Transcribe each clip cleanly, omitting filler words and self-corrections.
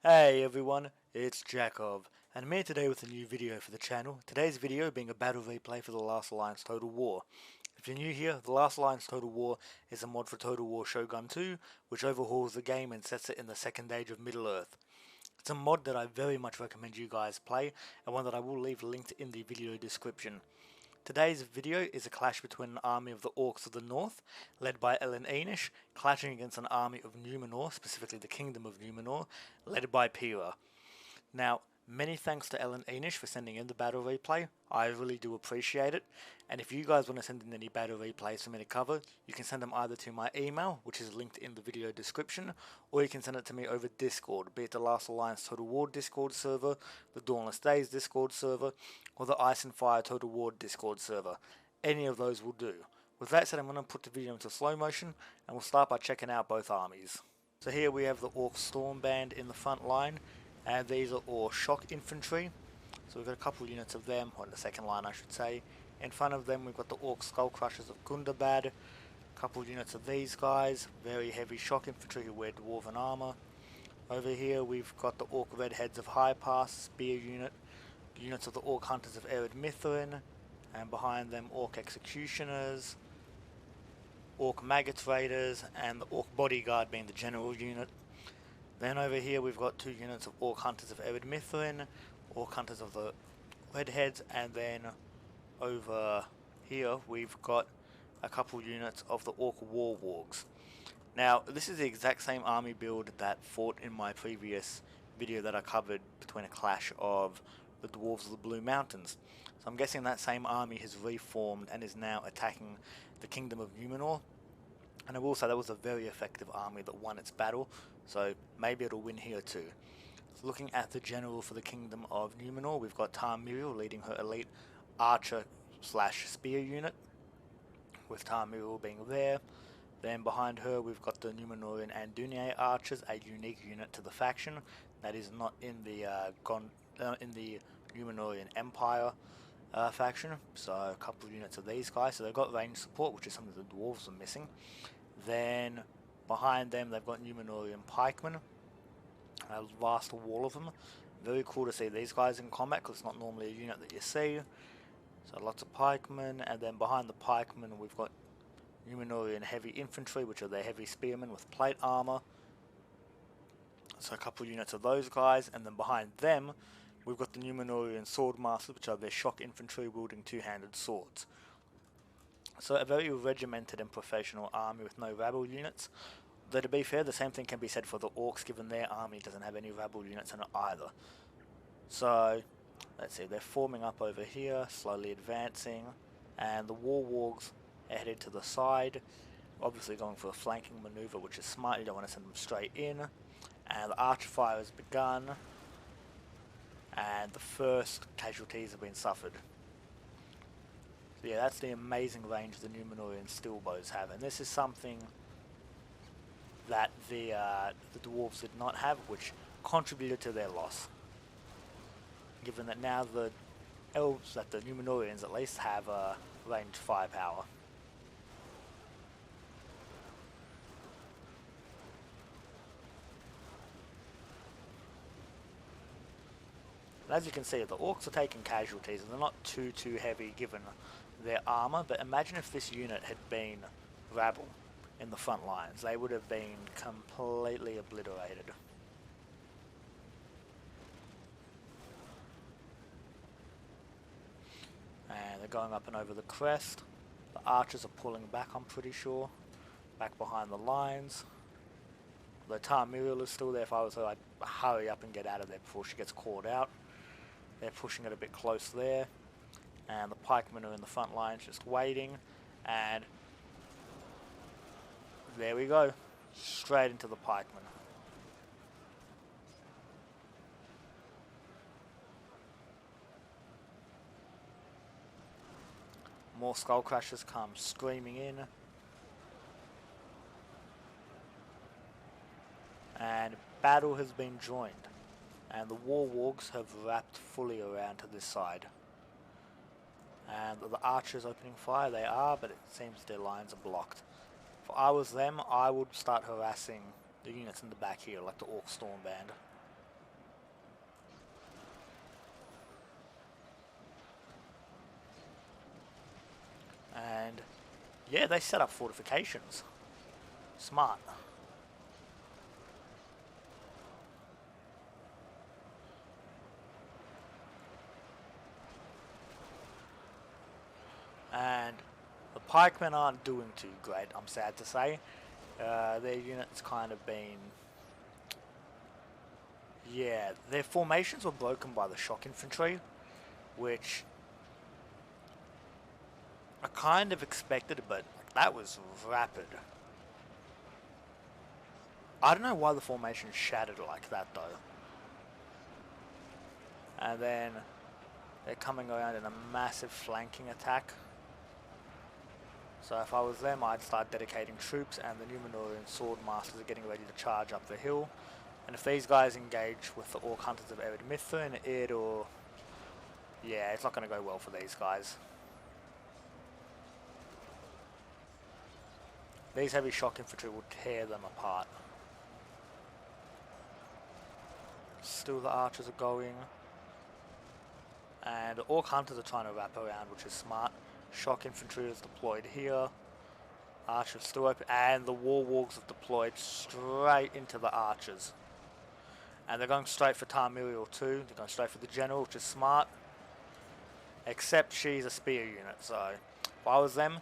Hey everyone, it's Jakov, and I'm here today with a new video for the channel. Today's video being a battle replay for The Last Alliance Total War. If you're new here, The Last Alliance Total War is a mod for Total War Shogun 2, which overhauls the game and sets it in the second age of Middle-earth. It's a mod that I very much recommend you guys play, and one that I will leave linked in the video description. Today's video is a clash between an army of the Orcs of the North, led by Ellan Enish, clashing against an army of Numenor, specifically the Kingdom of Numenor, led by Pyrrha. Now, many thanks to Ellan Enish for sending in the battle replay. I really do appreciate it. And if you guys want to send in any battle replays for me to cover, you can send them either to my email, which is linked in the video description, or you can send it to me over Discord, be it the Last Alliance Total War Discord server, the Dawnless Days Discord server, or the Ice and Fire Total War Discord server. Any of those will do. With that said, I'm going to put the video into slow motion, and we'll start by checking out both armies. So here we have the Orc Storm Band in the front line, and these are all shock infantry. So we've got a couple of units of them, or in the second line I should say. In front of them we've got the Orc Skull Crushers of Gundabad, a couple of units of these guys, very heavy shock infantry who wear dwarven armour. Over here we've got the Orc Redheads of High Pass, spear unit, units of the Orc Hunters of Ered Mithrin, and behind them Orc Executioners, Orc Maggot Raiders, and the Orc Bodyguard being the general unit. Then over here we've got two units of Orc Hunters of Ered Mithrin, Orc Hunters of the Redheads, and then over here we've got a couple units of the Orc Warwargs. Now this is the exact same army build that fought in my previous video that I covered between a clash of the Dwarves of the Blue Mountains. So I'm guessing that same army has reformed and is now attacking the Kingdom of Numenor. And I will say that was a very effective army that won its battle, so maybe it'll win here too. So looking at the general for the Kingdom of Numenor, we've got Tarmiriel leading her elite archer slash spear unit, with Tarmiriel being there. Then behind her we've got the Numenorian Andunier archers, a unique unit to the faction that is not in the Numenorian Empire faction. So a couple of units of these guys, so they've got range support, which is something the dwarves are missing. Then behind them they've got Numenorian pikemen, a vast wall of them. Very cool to see these guys in combat because it's not normally a unit that you see. So lots of pikemen, and then behind the pikemen we've got Numenorian heavy infantry, which are their heavy spearmen with plate armor. So a couple of units of those guys, and then behind them we've got the Numenorian swordmasters, which are their shock infantry wielding two-handed swords. So a very regimented and professional army with no rabble units. Though to be fair, the same thing can be said for the Orcs, given their army doesn't have any rabble units in it either. So let's see, they're forming up over here, slowly advancing, and the Warwargs are headed to the side, obviously going for a flanking maneuver, which is smart. You don't want to send them straight in. And the archer fire has begun, and the first casualties have been suffered. So yeah, that's the amazing range the Numenorian steel bows have, and this is something that the dwarves did not have, which contributed to their loss. Given that now the elves, that the Numenorians at least, have range firepower. And as you can see, the Orcs are taking casualties, and they're not too heavy given their armor, but imagine if this unit had been rabble in the front lines. They would have been completely obliterated. And they're going up and over the crest. The archers are pulling back, I'm pretty sure, back behind the lines. The Tarmiriel is still there. If I was her, I'd hurry up and get out of there before she gets caught out. They're pushing it a bit close there, and the pikemen are in the front lines just waiting, and there we go, straight into the pikemen. More skull crushers come screaming in, and battle has been joined. And the Warwargs have wrapped fully around to this side. And the archers opening fire, they are, but it seems their lines are blocked. If I was them, I would start harassing the units in the back here, like the Orc Storm Band. Yeah, they set up fortifications. Smart. And the pikemen aren't doing too great, I'm sad to say. Their unit's kind of been... Yeah, their formations were broken by the shock infantry, which I kind of expected, but that was rapid. I don't know why the formation shattered like that though. And then they're coming around in a massive flanking attack. So if I was them, I'd start dedicating troops, and the Numenorian sword masters are getting ready to charge up the hill. And if these guys engage with the Orc hunters of Ered Mithrin, it'll... yeah, it's not going to go well for these guys. These heavy shock infantry will tear them apart. Still the archers are going. And the Orc hunters are trying to wrap around, which is smart. Shock infantry is deployed here. Archers still open, and the war wargs have deployed straight into the archers. And they're going straight for Tarmiriel too. They're going straight for the general, which is smart. Except she's a spear unit, so if I was them,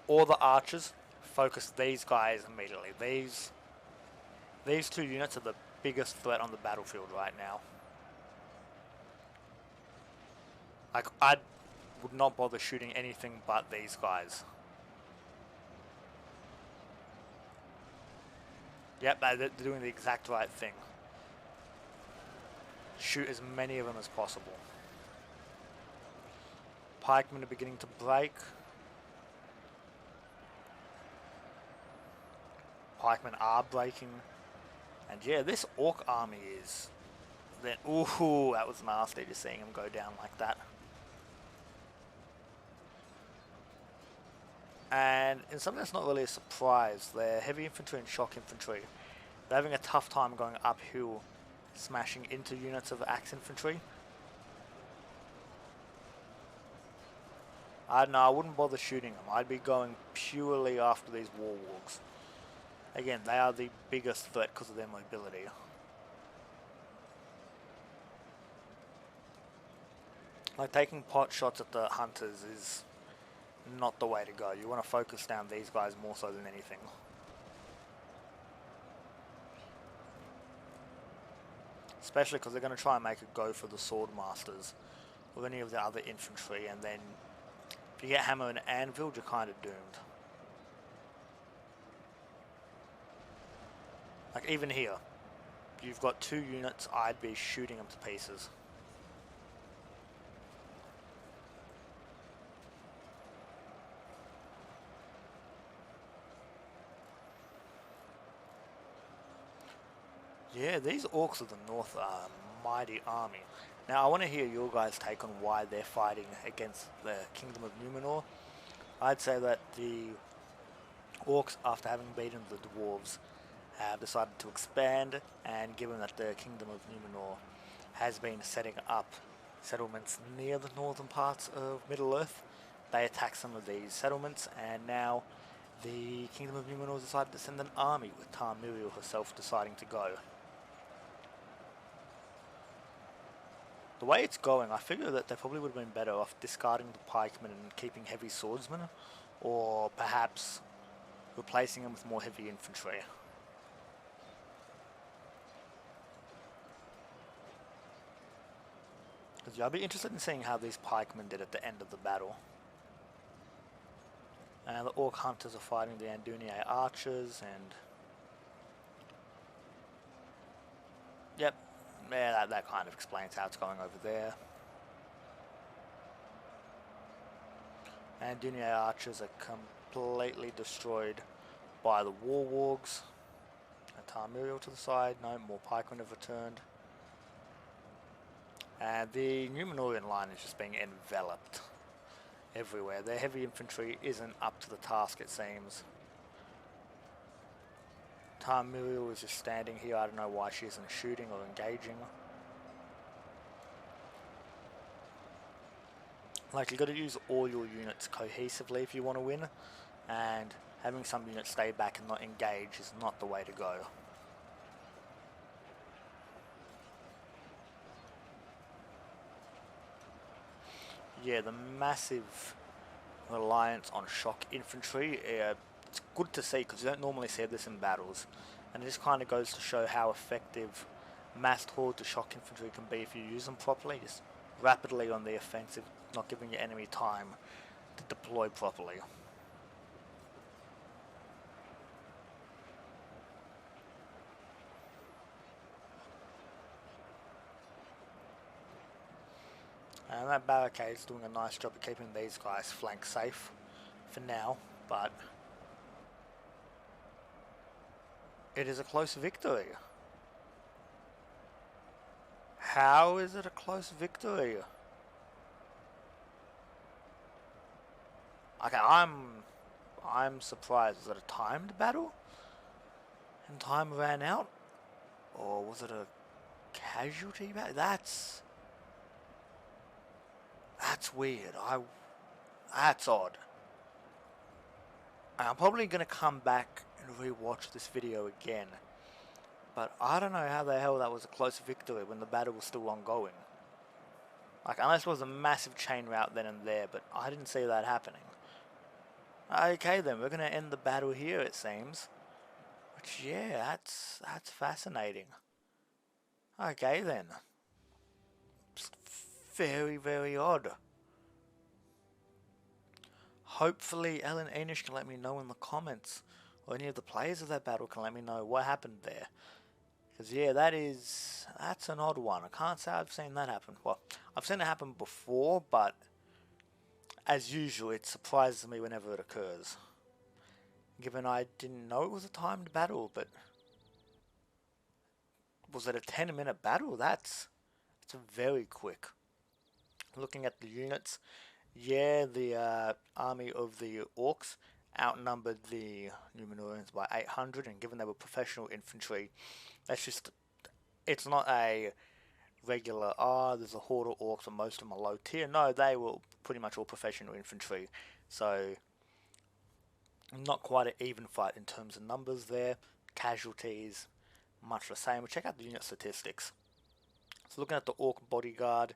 all the archers focus these guys immediately. These two units are the biggest threat on the battlefield right now. Like, I would not bother shooting anything but these guys. Yep, they're doing the exact right thing. Shoot as many of them as possible. Pikemen are beginning to break. Pikemen are breaking. And yeah, this Orc army is... then, ooh, that was nasty just seeing them go down like that. And in something that's not really a surprise, they're heavy infantry and shock infantry. They're having a tough time going uphill, smashing into units of axe infantry. I don't know, I wouldn't bother shooting them. I'd be going purely after these war wargs. Again, they are the biggest threat because of their mobility. Like, taking pot shots at the hunters is not the way to go. You want to focus down these guys more so than anything. Especially because they're going to try and make a go for the sword masters or any of the other infantry, and then if you get hammer and anvil, you're kind of doomed. Like, even here, you've got two units, I'd be shooting them to pieces. Yeah, these Orcs of the North are a mighty army. Now, I want to hear your guys' take on why they're fighting against the Kingdom of Numenor. I'd say that the Orcs, after having beaten the Dwarves, have decided to expand, and given that the Kingdom of Numenor has been setting up settlements near the northern parts of Middle-earth, they attack some of these settlements, and now the Kingdom of Numenor decided to send an army, with Tarmiriel herself deciding to go. The way it's going, I figure that they probably would have been better off discarding the pikemen and keeping heavy swordsmen, or perhaps replacing them with more heavy infantry. Because yeah, I'd be interested in seeing how these pikemen did at the end of the battle. And the Orc hunters are fighting the Andunier archers, and yep, yeah, that kind of explains how it's going over there. Andunier archers are completely destroyed by the war wargs. And Tarmiriel to the side, no more pikemen have returned. And the Numenorian line is just being enveloped everywhere. Their heavy infantry isn't up to the task, it seems. Tarmiriel is just standing here. I don't know why she isn't shooting or engaging. Like, you've got to use all your units cohesively if you want to win. and having some units stay back and not engage is not the way to go. Yeah, the massive reliance on shock infantry, it's good to see because you don't normally see this in battles, and it just kind of goes to show how effective massed horde to shock infantry can be if you use them properly, just rapidly on the offensive, not giving your enemy time to deploy properly. And that barricade's doing a nice job of keeping these guys flank safe for now, but it is a close victory. How is it a close victory? Okay, I'm surprised. Was it a timed battle? And time ran out? Or was it a casualty battle? That's weird. That's odd. I'm probably gonna come back and rewatch this video again. But I don't know how the hell that was a close victory when the battle was still ongoing. Like, unless it was a massive chain rout then and there, but I didn't see that happening. Okay then, we're gonna end the battle here, it seems. Which, yeah, that's fascinating. Okay then. Just very, very odd. Hopefully Ellan Enish can let me know in the comments, or any of the players of that battle can let me know what happened there. Because yeah, that's an odd one. I can't say I've seen that happen. Well, I've seen it happen before, but as usual, it surprises me whenever it occurs. Given I didn't know it was a timed battle, but was it a 10-minute battle? That's very quick. Looking at the units, yeah, the army of the Orcs outnumbered the Numenorians by 800, and given they were professional infantry, it's not a regular, there's a horde of Orcs and most of them are low tier. No, they were pretty much all professional infantry, so not quite an even fight in terms of numbers there. Casualties, much the same. We'll check out the unit statistics. So looking at the Orc bodyguard,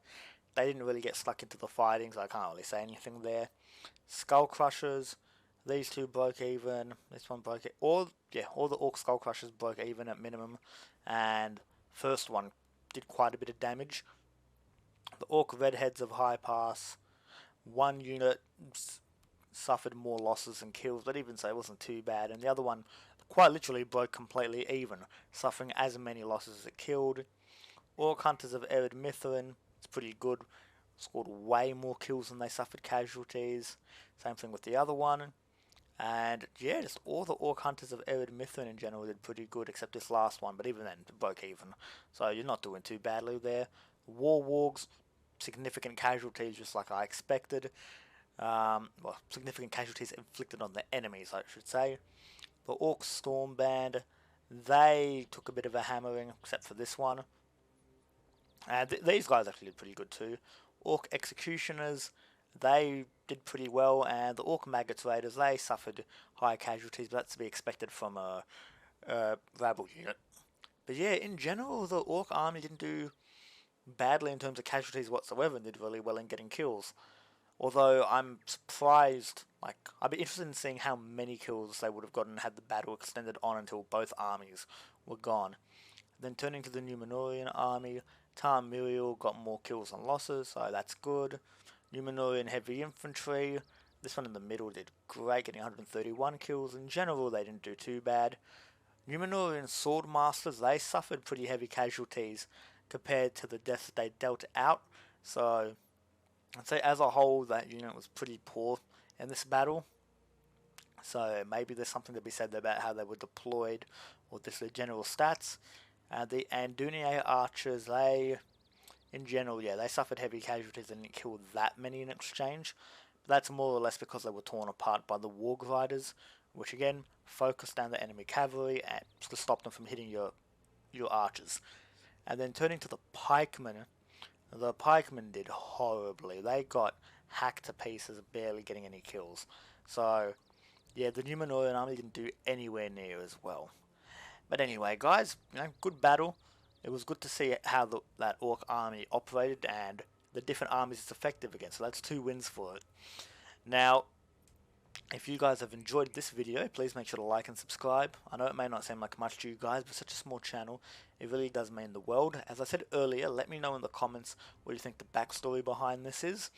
they didn't really get stuck into the fighting, so I can't really say anything there. Skull Crushers, these two broke even. This one broke it. All the Orc Skull Crushers broke even at minimum, and first one did quite a bit of damage. The Orc Redheads of High Pass, one unit suffered more losses than kills, but even so it wasn't too bad, and the other one quite literally broke completely even, suffering as many losses as it killed. Orc Hunters of Ered Mithrin, it's pretty good, scored way more kills than they suffered casualties. Same thing with the other one. And yeah, just all the Orc Hunters of Ered Mithrin in general did pretty good, except this last one, but even then, it broke even. So you're not doing too badly there. War Wargs, significant casualties just like I expected. Well, significant casualties inflicted on the enemies, I should say. The Orc Stormband, they took a bit of a hammering, except for this one. And these guys actually did pretty good too. Orc Executioners, they did pretty well, and the Orc Maggots Raiders, they suffered high casualties, but that's to be expected from a rabble unit. But yeah, in general, the Orc army didn't do badly in terms of casualties whatsoever, and did really well in getting kills. Although I'm surprised, like, I'd be interested in seeing how many kills they would have gotten had the battle extended on until both armies were gone. Then turning to the Numenorian army, Miriel got more kills and losses, so that's good. Numenorian heavy infantry, this one in the middle did great, getting 131 kills. In general, they didn't do too bad. Numenorian swordmasters, they suffered pretty heavy casualties compared to the deaths they dealt out, so I'd say as a whole that unit was pretty poor in this battle. So maybe there's something to be said about how they were deployed, or just their general stats. The Andunier archers, they, in general, yeah, they suffered heavy casualties and didn't kill that many in exchange. But that's more or less because they were torn apart by the Warg Riders, which again focused down the enemy cavalry and to stop them from hitting your archers. And then turning to the pikemen did horribly. They got hacked to pieces, barely getting any kills. So Yeah, the Numenorian army didn't do anywhere near as well. But anyway, guys, good battle. It was good to see how that Orc army operated and the different armies it's effective against. So that's 2 wins for it. Now, if you guys have enjoyed this video, please make sure to like and subscribe. I know it may not seem like much to you guys, but such a small channel, it really does mean the world. As I said earlier, let me know in the comments what you think the backstory behind this is.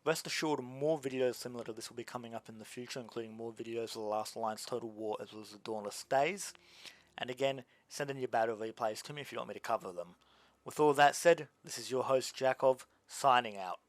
Rest assured, more videos similar to this will be coming up in the future, including more videos of the Last Alliance Total War as well as the Dauntless Days. And again, send in your battle replays to me if you want me to cover them. With all that said, this is your host Jakov, signing out.